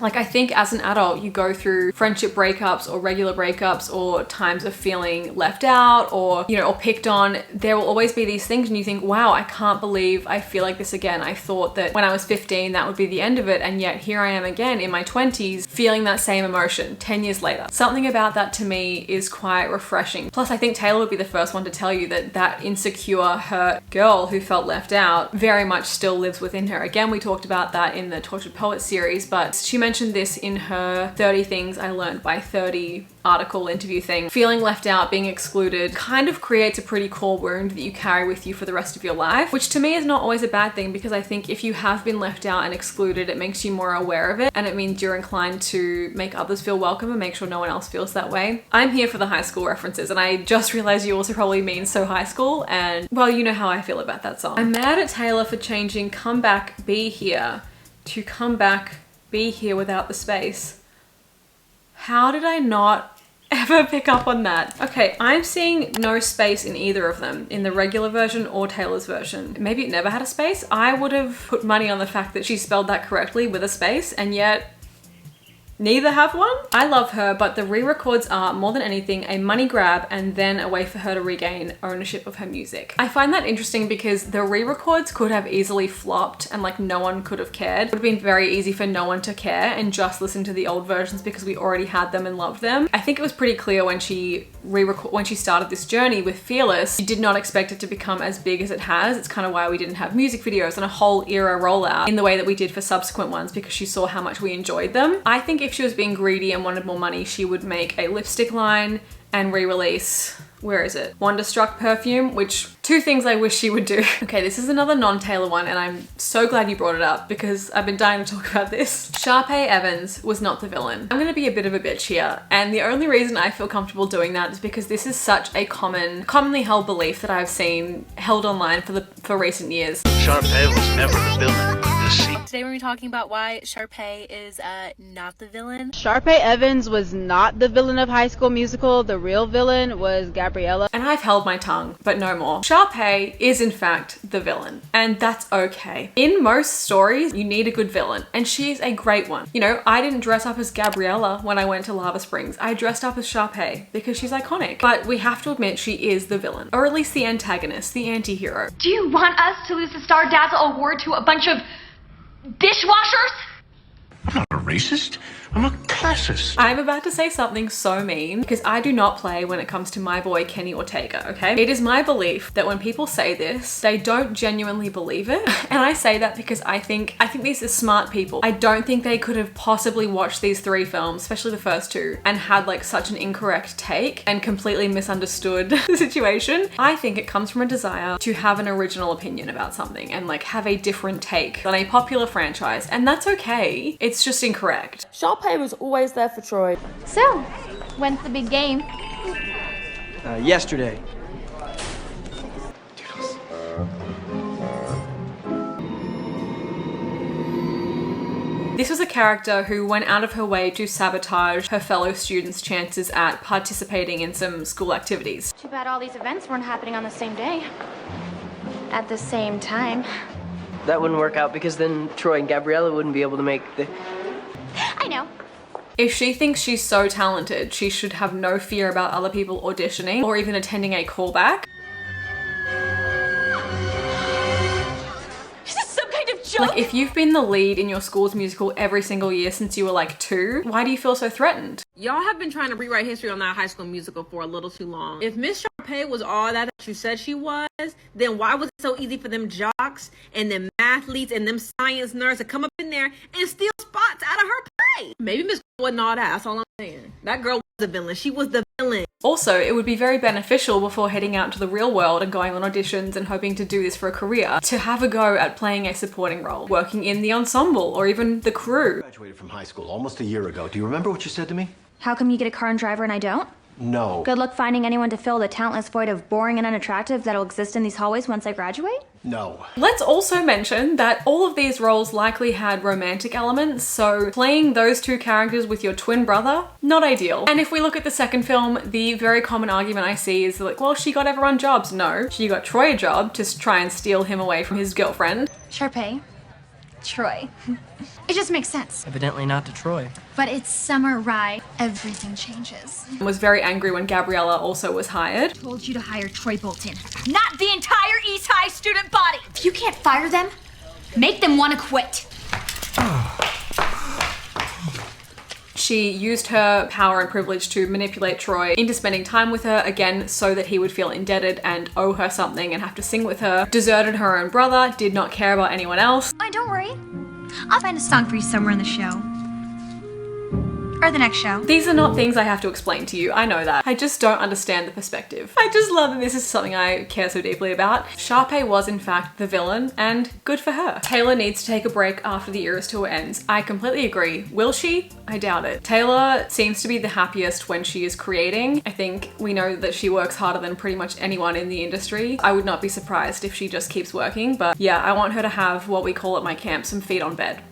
Like, I think as an adult, you go through friendship breakups or regular breakups or times of feeling left out or, you know, or picked on. There will always be these things and you think, wow, I can't believe I feel like this again. I thought that when I was 15, that would be the end of it. And yet here I am again in my 20s, feeling that same emotion 10 years later. Something about that to me is quite refreshing. Plus, I think Taylor would be the first one to tell you that that insecure, hurt girl who felt left out very much still lives within her. Again, we talked about that in the Tortured Poets series, but she mentioned this in her 30 Things I Learned by 30 article interview thing. Feeling left out, being excluded kind of creates a pretty core wound that you carry with you for the rest of your life, which to me is not always a bad thing, because I think if you have been left out and excluded, it makes you more aware of it, and it means you're inclined to make others feel welcome and make sure no one else feels that way. I'm here for the high school references, and I just realized you also probably mean So High School, and well, you know how I feel about that song. I'm mad at Taylor for changing Come Back, Be Here to Come Back, Be Here without the space. How did I not ever pick up on that? Okay, I'm seeing no space in either of them, in the regular version or Taylor's version. Maybe it never had a space. I would have put money on the fact that she spelled that correctly with a space, and yet neither have one. I love her, but the re-records are more than anything a money grab and then a way for her to regain ownership of her music. I find that interesting because the re-records could have easily flopped and like no one could have cared. It would have been very easy for no one to care and just listen to the old versions because we already had them and loved them. I think it was pretty clear when she started this journey with Fearless, she did not expect it to become as big as it has. It's kind of why we didn't have music videos and a whole era rollout in the way that we did for subsequent ones, because she saw how much we enjoyed them. I think if she was being greedy and wanted more money, she would make a lipstick line and re-release, where is it? Wonderstruck perfume, which two things I wish she would do. Okay, this is another non-Taylor one, and I'm so glad you brought it up because I've been dying to talk about this. Sharpay Evans was not the villain. I'm gonna be a bit of a bitch here, and the only reason I feel comfortable doing that is because this is such a commonly held belief that I've seen held online for recent years. Sharpay was never the villain. Today we're talking about why Sharpay is not the villain. Sharpay Evans was not the villain of High School Musical. The real villain was Gabriella. And I've held my tongue, but no more. Sharpay is in fact the villain, and that's okay. In most stories, you need a good villain, and she is a great one. You know, I didn't dress up as Gabriella when I went to Lava Springs. I dressed up as Sharpay because she's iconic. But we have to admit she is the villain, or at least the antagonist, the anti-hero. Do you want us to lose the Star Dazzle Award to a bunch of dishwashers? I'm not a racist. I'm a classist. I'm about to say something so mean because I do not play when it comes to my boy Kenny Ortega, okay? It is my belief that when people say this, they don't genuinely believe it. And I say that because I think these are smart people. I don't think they could have possibly watched these three films, especially the first two, and had like such an incorrect take and completely misunderstood the situation. I think it comes from a desire to have an original opinion about something and like have a different take on a popular franchise, and that's okay. It's just incorrect. Sharpay was always there for Troy. So, when's the big game? Yesterday. This was a character who went out of her way to sabotage her fellow students' chances at participating in some school activities. Too bad all these events weren't happening on the same day. At the same time. That wouldn't work out because then Troy and Gabriella wouldn't be able to make the... I know. If she thinks she's so talented, she should have no fear about other people auditioning or even attending a callback. Is this some kind of joke? Like, if you've been the lead in your school's musical every single year since you were like 2, why do you feel so threatened? Y'all have been trying to rewrite history on that High School Musical for a little too long. If Miss Sharpay was all that you said she was, then why was it so easy for them jocks and them mathletes and them science nerds to come up in there and steal spots out of her play? Maybe Miss wasn't all that. That's all I'm saying. That girl was the villain. She was the villain. Also, it would be very beneficial before heading out to the real world and going on auditions and hoping to do this for a career to have a go at playing a supporting role, working in the ensemble or even the crew. I graduated from high school almost a year ago. Do you remember what you said to me? How come you get a car and driver and I don't? No. Good luck finding anyone to fill the talentless void of boring and unattractive that'll exist in these hallways once I graduate? No. Let's also mention that all of these roles likely had romantic elements, so playing those two characters with your twin brother, not ideal. And if we look at the second film, the very common argument I see is like, well, she got everyone jobs. No, she got Troy a job to try and steal him away from his girlfriend. Sharpay, Troy. It just makes sense. Evidently not to Troy. But it's summer, Rye. Everything changes. Was very angry when Gabriella also was hired. Told you to hire Troy Bolton, not the entire East High student body. If you can't fire them, make them want to quit. She used her power and privilege to manipulate Troy into spending time with her, again, so that he would feel indebted and owe her something and have to sing with her. Deserted her own brother, did not care about anyone else. Oh, don't worry. I'll find a song for you somewhere in the show. Or the next show. These are not things I have to explain to you, I know that. I just don't understand the perspective. I just love that this is something I care so deeply about. Sharpay was in fact the villain, and good for her. Taylor needs to take a break after the Eras tour ends. I completely agree. Will she? I doubt it. Taylor seems to be the happiest when she is creating. I think we know that she works harder than pretty much anyone in the industry. I would not be surprised if she just keeps working, but yeah, I want her to have what we call at my camp, some feet on bed.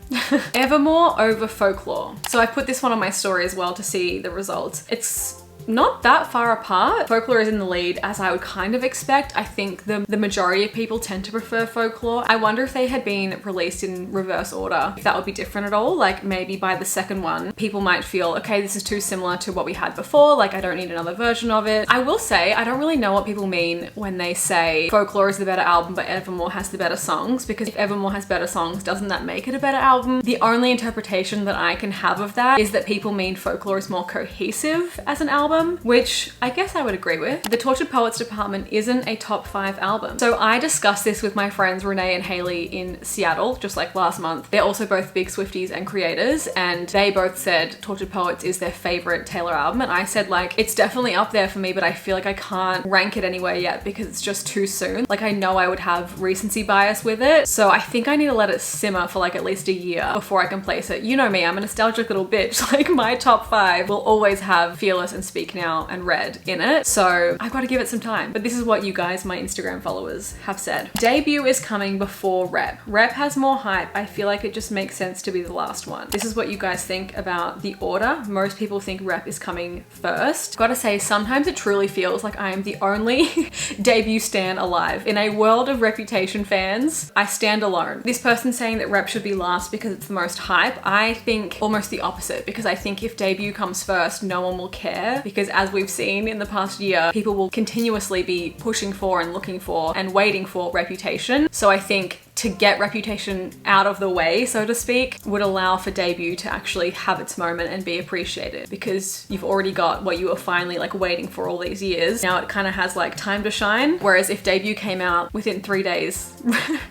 Evermore over Folklore. So I put this one on my story as well to see the results. It's not that far apart. Folklore is in the lead, as I would kind of expect. I think the majority of people tend to prefer Folklore. I wonder if they had been released in reverse order, if that would be different at all. Like maybe by the second one, people might feel, okay, this is too similar to what we had before. Like I don't need another version of it. I will say, I don't really know what people mean when they say Folklore is the better album, but Evermore has the better songs, because if Evermore has better songs, doesn't that make it a better album? The only interpretation that I can have of that is that people mean Folklore is more cohesive as an album, which I guess I would agree with. The Tortured Poets department isn't a top 5 album. So I discussed this with my friends Renee and Haley in Seattle, just like last month. They're also both big Swifties and creators, and they both said Tortured Poets is their favorite Taylor album. And I said like, it's definitely up there for me, but I feel like I can't rank it anywhere yet because it's just too soon. Like I know I would have recency bias with it. So I think I need to let it simmer for like at least a year before I can place it. You know me, I'm a nostalgic little bitch. Like my top 5 will always have Fearless and Speak Now and Red in it. So I've got to give it some time. But this is what you guys, my Instagram followers, have said. Debut is coming before Rep. Rep has more hype. I feel like it just makes sense to be the last one. This is what you guys think about the order. Most people think Rep is coming first. Gotta say, sometimes it truly feels like I am the only debut stan alive. In a world of Reputation fans, I stand alone. This person saying that Rep should be last because it's the most hype, I think almost the opposite, because I think if debut comes first, no one will care, because as we've seen in the past year, people will continuously be pushing for and looking for and waiting for Reputation. So I think to get Reputation out of the way, so to speak, would allow for debut to actually have its moment and be appreciated, because you've already got what you were finally like waiting for all these years. Now it kind of has like time to shine. Whereas if debut came out within 3 days,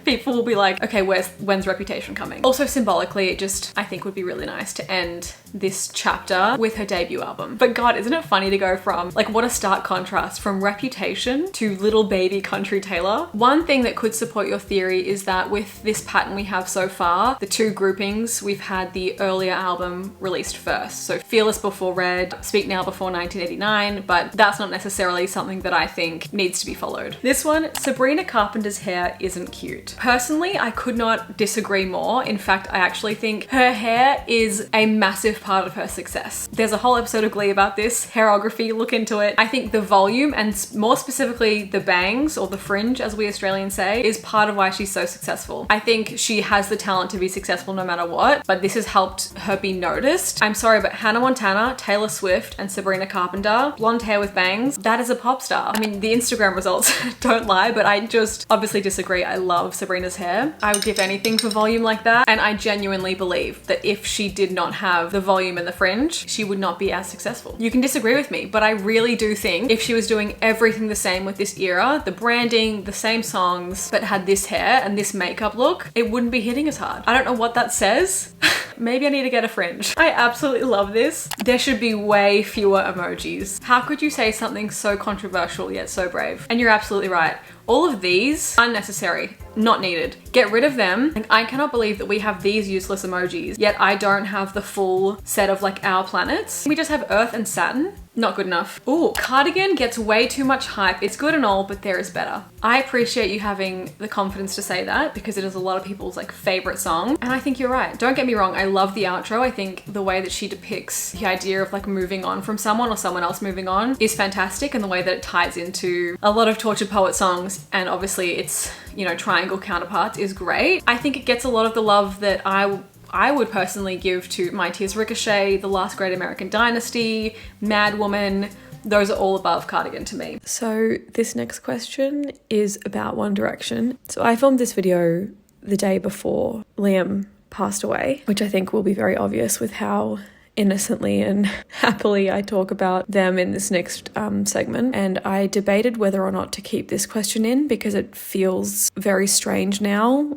people will be like, okay, when's Reputation coming? Also symbolically, it just, I think would be really nice to end this chapter with her debut album. But God, isn't it funny to go from, like, what a stark contrast from Reputation to little baby country Taylor. One thing that could support your theory is that with this pattern we have so far, the 2 groupings, we've had the earlier album released first. So Fearless before Red, Speak Now before 1989, but that's not necessarily something that I think needs to be followed. This one, Sabrina Carpenter's hair isn't cute. Personally, I could not disagree more. In fact, I actually think her hair is a massive part of her success. There's a whole episode of Glee about this, hairography, look into it. I think the volume, and more specifically the bangs, or the fringe as we Australians say, is part of why she's so successful. I think she has the talent to be successful no matter what, but this has helped her be noticed. I'm sorry, but Hannah Montana, Taylor Swift, and Sabrina Carpenter, blonde hair with bangs, that is a pop star. I mean, the Instagram results don't lie, but I just obviously disagree. I love Sabrina's hair. I would give anything for volume like that, and I genuinely believe that if she did not have the volume and the fringe, she would not be as successful. You can disagree with me, but I really do think if she was doing everything the same with this era, the branding, the same songs, but had this hair and this makeup look, it wouldn't be hitting as hard. I don't know what that says. Maybe I need to get a fringe. I absolutely love this. There should be way fewer emojis. How could you say something so controversial yet so brave? And you're absolutely right. All of these, unnecessary, not needed. Get rid of them. And I cannot believe that we have these useless emojis, yet I don't have the full set of like our planets. We just have Earth and Saturn. Not good enough. Ooh, Cardigan gets way too much hype. It's good and all, but there is better. I appreciate you having the confidence to say that, because it is a lot of people's like favorite song. And I think you're right. Don't get me wrong. I love the outro. I think the way that she depicts the idea of like moving on from someone or someone else moving on is fantastic. And the way that it ties into a lot of Tortured Poet songs. And obviously it's, you know, triangle counterparts is great. I think it gets a lot of the love that I would personally give to My Tears Ricochet, The Last Great American Dynasty, Mad Woman. Those are all above Cardigan to me. So this next question is about One Direction. So I filmed this video the day before Liam passed away, which I think will be very obvious with how innocently and happily I talk about them in this next segment. And I debated whether or not to keep this question in because it feels very strange now,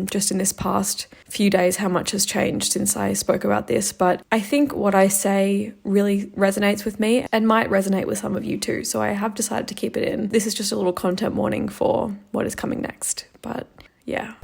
just in this past few days, how much has changed since I spoke about this. But I think what I say really resonates with me and might resonate with some of you too. So I have decided to keep it in. This is just a little content warning for what is coming next. But yeah.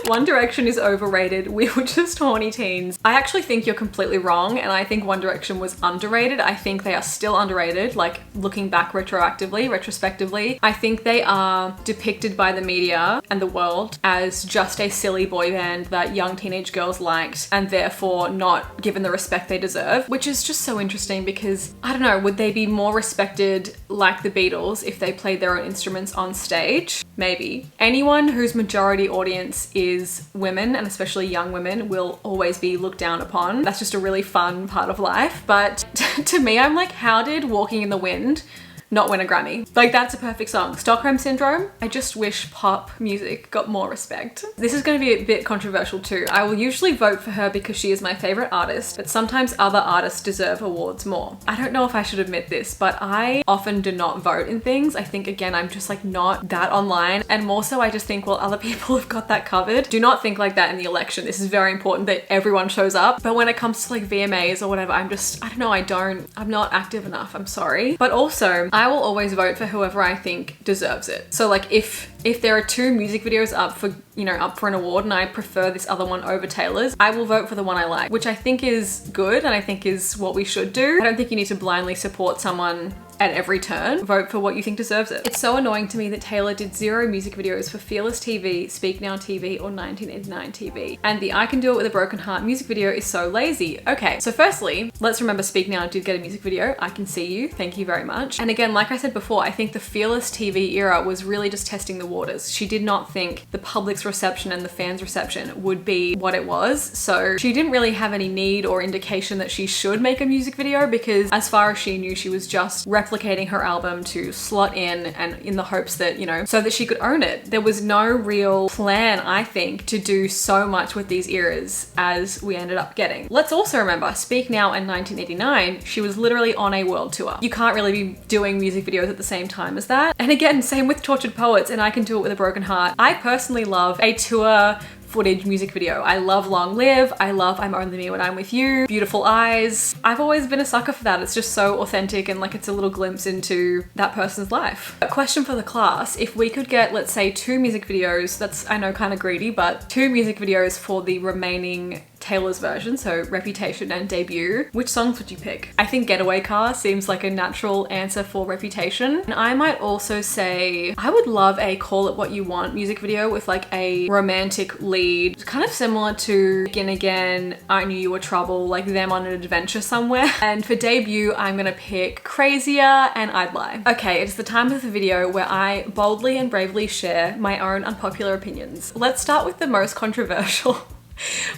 One Direction is overrated. We were just horny teens. I actually think you're completely wrong, and I think One Direction was underrated. I think they are still underrated, like looking back retrospectively. I think they are depicted by the media and the world as just a silly boy band that young teenage girls liked and therefore not given the respect they deserve, which is just so interesting because, I don't know, would they be more respected like the Beatles if they played their own instruments on stage? Maybe. Anyone whose majority audience is women, and especially young women, will always be looked down upon. That's just a really fun part of life. But to me, I'm like, how did Walking in the Wind not win a Grammy? Like, that's a perfect song. Stockholm Syndrome. I just wish pop music got more respect. This is going to be a bit controversial too. I will usually vote for her because she is my favorite artist, but sometimes other artists deserve awards more. I don't know if I should admit this, but I often do not vote in things. I think, again, I'm just like not that online, and more so I just think, well, other people have got that covered. Do not think like that in the election. This is very important that everyone shows up. But when it comes to like VMAs or whatever, I don't know, I'm not active enough. I'm sorry. But also, I will always vote for whoever I think deserves it. So like if there are two music videos up for an award and I prefer this other one over Taylor's, I will vote for the one I like, which I think is good and I think is what we should do. I don't think you need to blindly support someone at every turn. Vote for what you think deserves it. It's so annoying to me that Taylor did 0 music videos for Fearless TV, Speak Now TV, or 1989 TV. And the I Can Do It With a Broken Heart music video is so lazy. Okay, so firstly, let's remember Speak Now did get a music video. I Can See You. Thank you very much. And again, like I said before, I think the Fearless TV era was really just testing the waters. She did not think the public's reception and the fans' reception would be what it was. So she didn't really have any need or indication that she should make a music video because as far as she knew, she was just replicating her album to slot in and in the hopes that, you know, so that she could own it. There was no real plan, I think, to do so much with these eras as we ended up getting. Let's also remember, Speak Now and 1989, she was literally on a world tour. You can't really be doing music videos at the same time as that. And again, same with Tortured Poets and I Can Do It With a Broken Heart. I personally love a tour footage music video. I love Long Live. I love I'm Only Me When I'm With You. Beautiful Eyes. I've always been a sucker for that. It's just so authentic and like it's a little glimpse into that person's life. A question for the class, if we could get, let's say, 2 music videos, that's, I know, kind of greedy, but 2 music videos for the remaining Taylor's version, so Reputation and Debut, which songs would you pick? I think Getaway Car seems like a natural answer for Reputation. And I might also say I would love a Call It What You Want music video with like a romantic lead, kind of similar to Begin Again, I Knew You Were Trouble, like them on an adventure somewhere. And for Debut, I'm gonna pick Crazier and I'd Lie. Okay, it's the time of the video where I boldly and bravely share my own unpopular opinions. Let's start with the most controversial,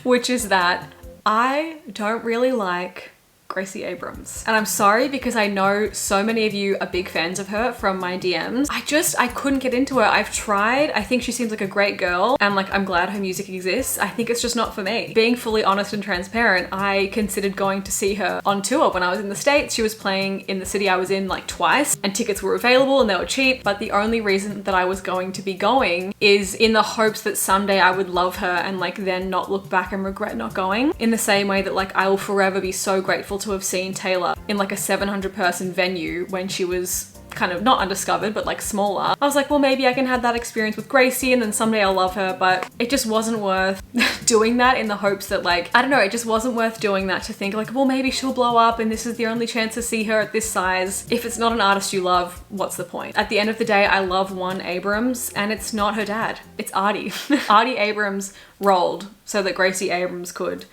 which is that I don't really like Gracie Abrams. And I'm sorry because I know so many of you are big fans of her from my DMs. I couldn't get into her. I've tried. I think she seems like a great girl and like I'm glad her music exists. I think it's just not for me. Being fully honest and transparent, I considered going to see her on tour when I was in the States. She was playing in the city I was in like twice and tickets were available and they were cheap. But the only reason that I was going to be going is in the hopes that someday I would love her and like then not look back and regret not going. In the same way that like I will forever be so grateful to have seen Taylor in like a 700-person venue when she was kind of not undiscovered but like smaller. I was like, well, maybe I can have that experience with Gracie and then someday I'll love her, but it just wasn't worth doing that in the hopes that like, I don't know, it just wasn't worth doing that to think like, well, maybe she'll blow up and this is the only chance to see her at this size. If it's not an artist you love, what's the point? At the end of the day, I love one Abrams and it's not her dad, it's Artie. Artie Abrams rolled so that Gracie Abrams could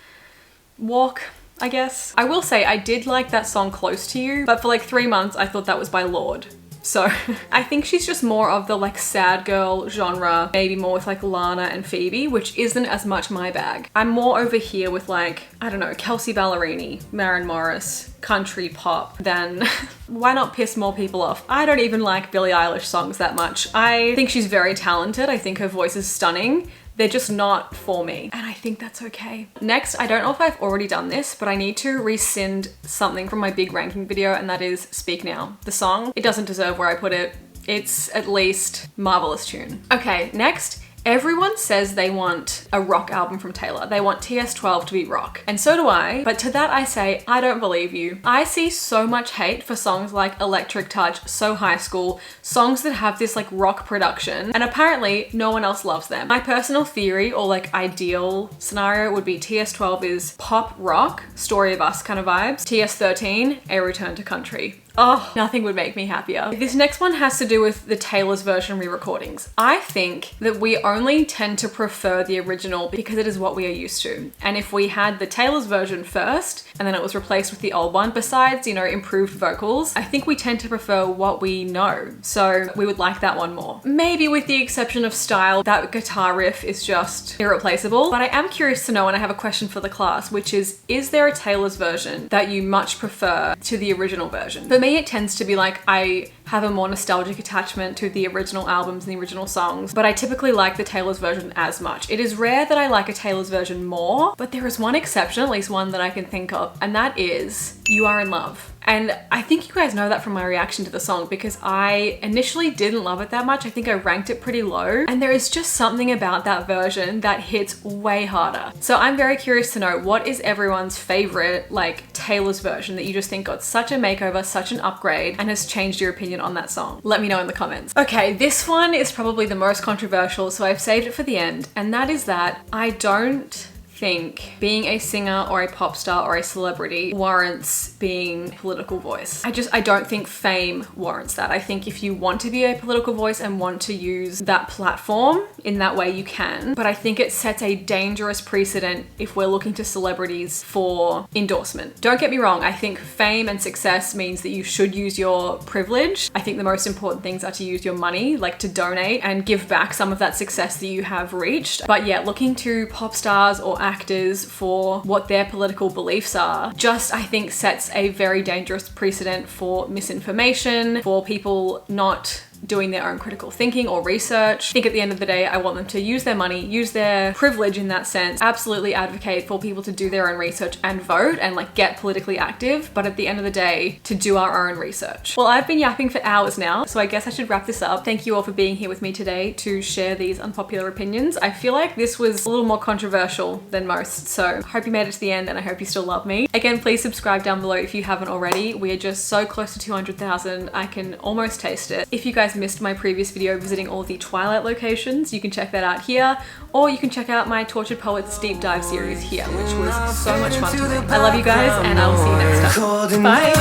walk, I guess. I will say I did like that song Close to You, but for like 3 months I thought that was by Lorde. So I think she's just more of the like sad girl genre, maybe more with like Lana and Phoebe, which isn't as much my bag. I'm more over here with like, I don't know, Kelsey Ballerini, Maren Morris, country pop, then why not piss more people off? I don't even like Billie Eilish songs that much. I think she's very talented. I think her voice is stunning. They're just not for me, and I think that's okay. Next, I don't know if I've already done this, but I need to rescind something from my big ranking video, and that is Speak Now. The song, it doesn't deserve where I put it. It's at least marvelous tune. Okay, next. Everyone says they want a rock album from Taylor. They want TS12 to be rock. And so do I. But to that I say, I don't believe you. I see so much hate for songs like Electric Touch, So High School, songs that have this like rock production. And apparently no one else loves them. My personal theory or like ideal scenario would be TS12 is pop rock, Story of Us kind of vibes. TS13, a return to country. Oh, nothing would make me happier. This next one has to do with the Taylor's version re-recordings. I think that we only tend to prefer the original because it is what we are used to. And if we had the Taylor's version first and then it was replaced with the old one, besides, you know, improved vocals, I think we tend to prefer what we know. So we would like that one more. Maybe with the exception of style, that guitar riff is just irreplaceable. But I am curious to know, and I have a question for the class, which is there a Taylor's version that you much prefer to the original version? For me, it tends to be like I have a more nostalgic attachment to the original albums and the original songs, but I typically like the Taylor's version as much. It is rare that I like a Taylor's version more, but there is one exception, at least one that I can think of, and that is You Are in Love. And I think you guys know that from my reaction to the song because I initially didn't love it that much. I think I ranked it pretty low, and there is just something about that version that hits way harder. So I'm very curious to know, what is everyone's favorite like Taylor's version that you just think got such a makeover, such an upgrade, and has changed your opinion on that song? Let me know in the comments. Okay, this one is probably the most controversial, so I've saved it for the end, and that is that I don't think being a singer or a pop star or a celebrity warrants being a political voice. I don't think fame warrants that. I think if you want to be a political voice and want to use that platform in that way, you can. But I think it sets a dangerous precedent if we're looking to celebrities for endorsement. Don't get me wrong. I think fame and success means that you should use your privilege. I think the most important things are to use your money, like to donate and give back some of that success that you have reached. But yeah, looking to pop stars or actors for what their political beliefs are just, I think, sets a very dangerous precedent for misinformation, for people not doing their own critical thinking or research. I think at the end of the day, I want them to use their money, use their privilege in that sense, absolutely advocate for people to do their own research and vote and like get politically active, but at the end of the day, to do our own research. Well, I've been yapping for hours now, so I guess I should wrap this up. Thank you all for being here with me today to share these unpopular opinions. I feel like this was a little more controversial than most, so I hope you made it to the end and I hope you still love me. Again, please subscribe down below if you haven't already. We are just so close to 200,000. I can almost taste it. If you guys missed my previous video visiting all the Twilight locations, you can check that out here, or you can check out my Tortured Poets deep dive series here, which was so much fun to make. I love you guys, and I will see you next time. Bye!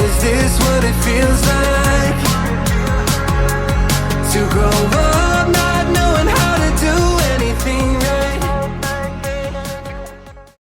Is this what it feels like?